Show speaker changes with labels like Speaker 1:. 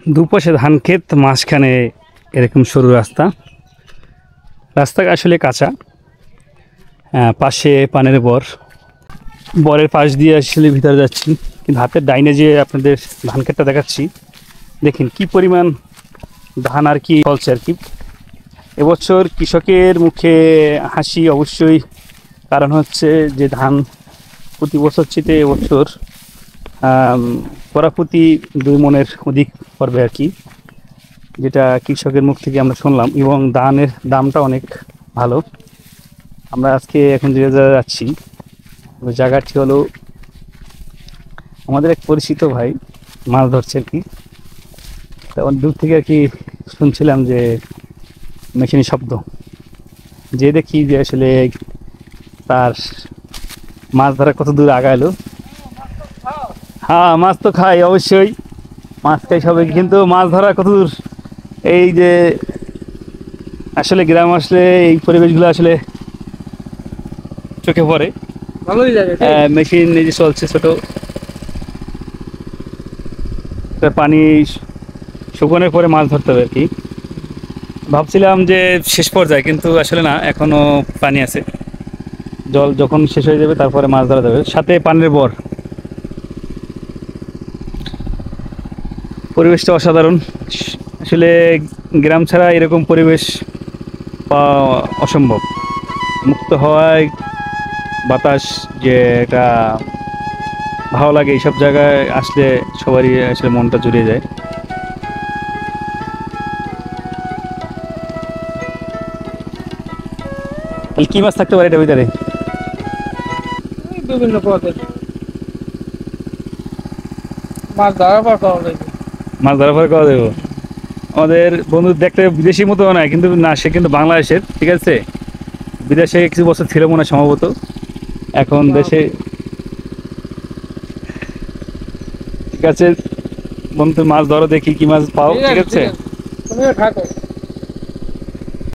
Speaker 1: দুপাশে ধান ক্ষেত, মাঝখানে এরকম সরু রাস্তা। রাস্তা আসলে কাঁচা, পাশে পানের বরের পাশ দিয়ে আসলে ভিতরে যাচ্ছি। কিন্তু হাতের ডাইনে যে আপনাদের ধান ক্ষেতটা দেখাচ্ছি, দেখেন কি পরিমাণ ধান আর কি ফলছে আর কি। এবছর কৃষকের মুখে হাসি অবশ্যই, কারণ হচ্ছে যে ধান প্রতি বছর চেয়ে এবছর প্রতি 2 মণের অধিক পড়বে আর কি, যেটা কৃষকের মুখ থেকে আমরা শুনলাম। এবং ধানের দামটা অনেক ভালো। আমরা আজকে এখন যে জায়গায় যাচ্ছি, ওই জায়গাটি হলো আমাদের এক পরিচিত ভাই মাছ ধরছে আর কি। তখন দূর থেকে আর কি শুনছিলাম যে মেশিনের শব্দ, যে দেখি যে আসলে তার মাছ ধরা কত দূর আগাইলো। হ্যাঁ, মাছ তো খাই অবশ্যই, মাছ খাই সবাই, কিন্তু মাছ ধরা কত দূর, এই যে আসলে গ্রাম আসলে এই পরিবেশগুলো আসলে চোখে পড়ে।
Speaker 2: ভালোই লাগে।
Speaker 1: মেশিন এই যে চলছে ছোট, পানি শুকানোর পরে মাছ ধরতে হবে আর কি। ভাবছিলাম যে শেষ পর্যায়ে, কিন্তু আসলে না, এখনো পানি আছে। জল যখন শেষ হয়ে যাবে তারপরে মাছ ধরা যাবে। সাথে পানের বর, পরিবেশটা অসাধারণ। আসলে গ্রাম ছাড়া এরকম পরিবেশ পাওয়া অসম্ভব। মুক্ত হওয়ায় বাতাস, যে এটা ভালো লাগে, এইসব জায়গায় আসলে সবারই আসলে মনটা জুড়িয়ে যায়। তাহলে কি মাছ থাকতে পারে এটার ভিতরে?
Speaker 2: বিভিন্ন পদের মাছ ধরার পর পাওয়া যায়।
Speaker 1: মাছ ধরার পরে খাওয়া দেবো। আমাদের বন্ধু দেখতে বিদেশি মতো নয়, কিন্তু না, সে কিন্তু বাংলাদেশের, ঠিক আছে। বিদেশে কিছু বছর ছিল মনে হয় সম্ভবত, এখন দেশে। ঠিক আছে বন্ধু, মাছ ধরো, দেখি কি মাছ পাও, ঠিক আছে।
Speaker 2: তুমিও থাকো।